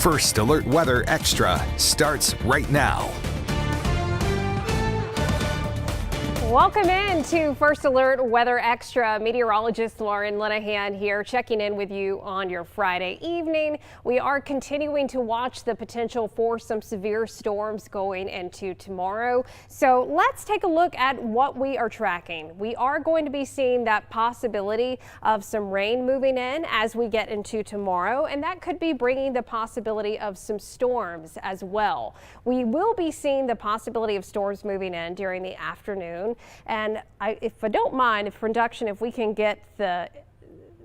First Alert Weather Extra starts right now. Welcome in to First Alert Weather Extra. Meteorologist Lauren Linehan here, checking in with you on your Friday evening. We are continuing to watch the potential for some severe storms going into tomorrow. So let's take a look at what we are tracking. We are going to be seeing that possibility of some rain moving in as we get into tomorrow, and that could be bringing the possibility of some storms as well. We will be seeing the possibility of storms moving in during the afternoon. And if I don't mind, if we can get the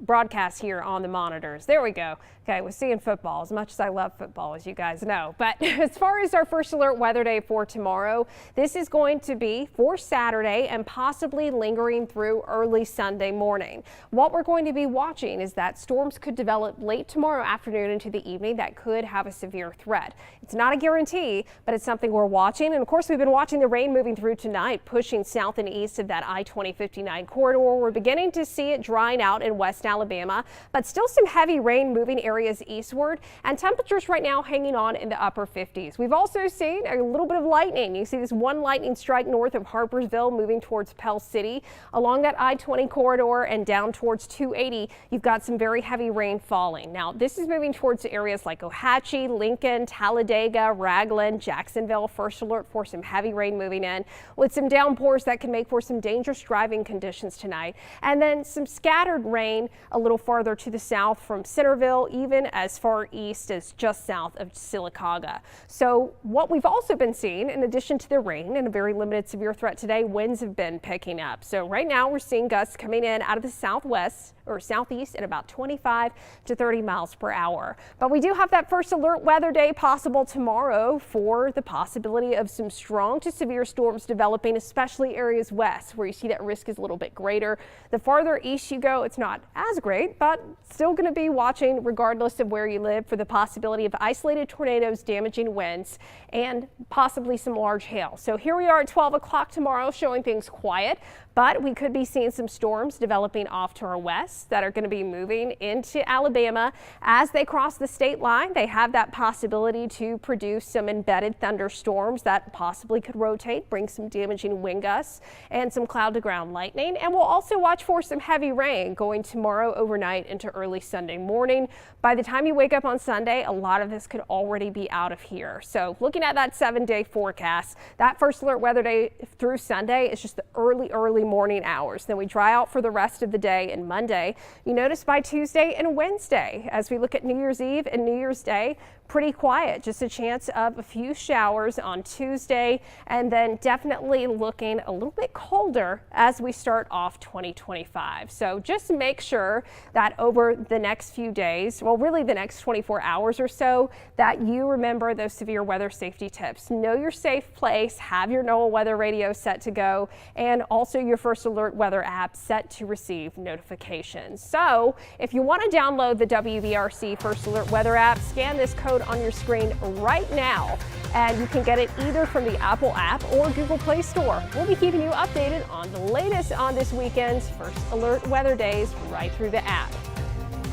broadcast here on the monitors. There we go. Okay, we're seeing football as much as I love football, as you guys know. But as far as our First Alert weather day for tomorrow, this is going to be for Saturday and possibly lingering through early Sunday morning. What we're going to be watching is that storms could develop late tomorrow afternoon into the evening that could have a severe threat. It's not a guarantee, but it's something we're watching. And of course, we've been watching the rain moving through tonight, pushing south and east of that I-2059 corridor. We're beginning to see it drying out in West Alabama, but still some heavy rain moving areas eastward, and temperatures right now hanging on in the upper 50s. We've also seen a little bit of lightning. You see this one lightning strike north of Harpersville moving towards Pell City. Along that I-20 corridor and down towards 280, you've got some very heavy rain falling. Now, this is moving towards areas like Ohatchee, Lincoln, Talladega, Ragland, Jacksonville. First alert for some heavy rain moving in with some downpours that can make for some dangerous driving conditions tonight. And then some scattered rain a little farther to the south from Centerville, even as far east as just south of Sylacauga. So what we've also been seeing, in addition to the rain and a very limited severe threat today, winds have been picking up. So right now we're seeing gusts coming in out of the southwest or southeast at about 25 to 30 miles per hour. But we do have that First Alert weather day possible tomorrow for the possibility of some strong to severe storms developing, especially areas west where you see that risk is a little bit greater. The farther east you go, it's not as great, but still going to be watching regardless of where you live for the possibility of isolated tornadoes, damaging winds, and possibly some large hail. So here we are at 12 o'clock tomorrow, showing things quiet, but we could be seeing some storms developing off to our west that are going to be moving into Alabama. As they cross the state line, they have that possibility to produce some embedded thunderstorms that possibly could rotate, bring some damaging wind gusts and some cloud to ground lightning. And we'll also watch for some heavy rain going tomorrow overnight into early Sunday morning. By the time you wake up on Sunday, a lot of this could already be out of here. So looking at that 7-day forecast, that First Alert weather day through Sunday is just the early morning hours. Then we dry out for the rest of the day and Monday. You notice by Tuesday and Wednesday, as we look at New Year's Eve and New Year's Day, pretty quiet, just a chance of a few showers on Tuesday, and then definitely looking a little bit colder as we start off 2025. So just make sure that over the next few days, well, really the next 24 hours or so, that you remember those severe weather safety tips. Know your safe place, have your NOAA weather radio set to go, and also your First Alert weather app set to receive notifications. So if you want to download the WVRC First Alert weather app, scan this code on your screen right now, and you can get it either from the Apple app or Google Play Store. We'll be keeping you updated on the latest on this weekend's First Alert weather days right through the app.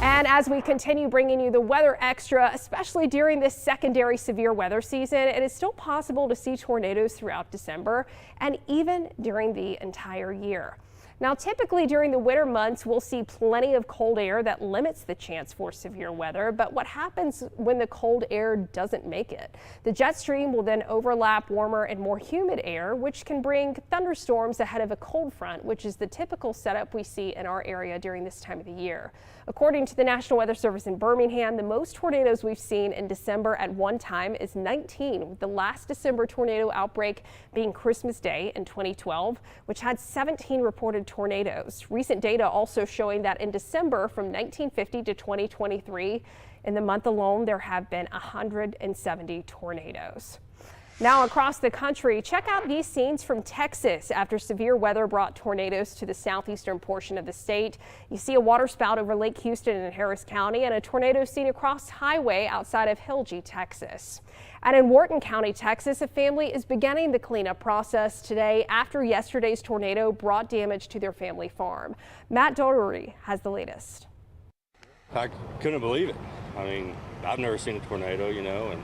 And as we continue bringing you the weather extra, especially during this secondary severe weather season, it is still possible to see tornadoes throughout December and even during the entire year. Now, typically during the winter months, we'll see plenty of cold air that limits the chance for severe weather. But what happens when the cold air doesn't make it? The jet stream will then overlap warmer and more humid air, which can bring thunderstorms ahead of a cold front, which is the typical setup we see in our area during this time of the year. According to the National Weather Service in Birmingham, the most tornadoes we've seen in December at one time is 19, with the last December tornado outbreak being Christmas Day in 2012, which had 17 reported tornadoes. Recent data also showing that in December from 1950 to 2023, in the month alone, there have been 170 tornadoes. Now across the country, check out these scenes from Texas after severe weather brought tornadoes to the southeastern portion of the state. You see a water spout over Lake Houston in Harris County and a tornado seen across highway outside of Hilgi, Texas. And in Wharton County, Texas, a family is beginning the cleanup process today after yesterday's tornado brought damage to their family farm. Matt Doherty has the latest. I couldn't believe it. I mean, I've never seen a tornado, you know, and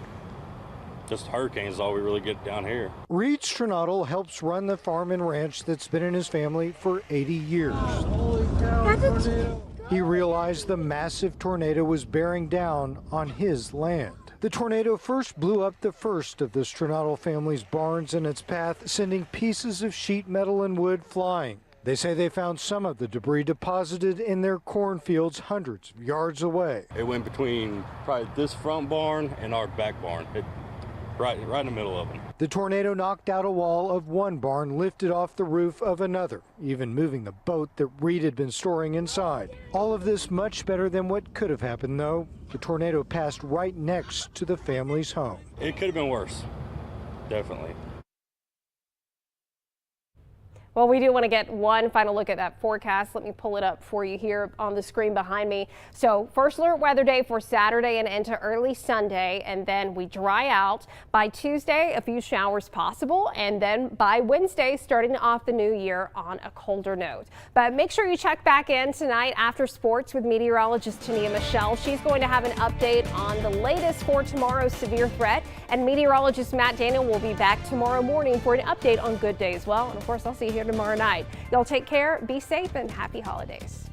just hurricanes is all we really get down here. Reed Stronadel helps run the farm and ranch that's been in his family for 80 years. Holy cow, tornado. He realized the massive tornado was bearing down on his land. The tornado first blew up the first of the Stronadel family's barns in its path, sending pieces of sheet metal and wood flying. They say they found some of the debris deposited in their cornfields hundreds of yards away. It went between probably this front barn and our back barn. Right in the middle of them. The tornado knocked out a wall of one barn, lifted off the roof of another, even moving the boat that Reed had been storing inside. All of this much better than what could have happened, though. The tornado passed right next to the family's home. It could have been worse, definitely. Well, we do want to get one final look at that forecast. Let me pull it up for you here on the screen behind me. So first alert weather day for Saturday and into early Sunday, and then we dry out. By Tuesday, a few showers possible, and then by Wednesday, starting off the new year on a colder note. But make sure you check back in tonight after sports with meteorologist Tania Michelle. She's going to have an update on the latest for tomorrow's severe threat, and meteorologist Matt Daniel will be back tomorrow morning for an update on good day as well. And of course, I'll see you here tomorrow night. Y'all take care, be safe, and happy holidays.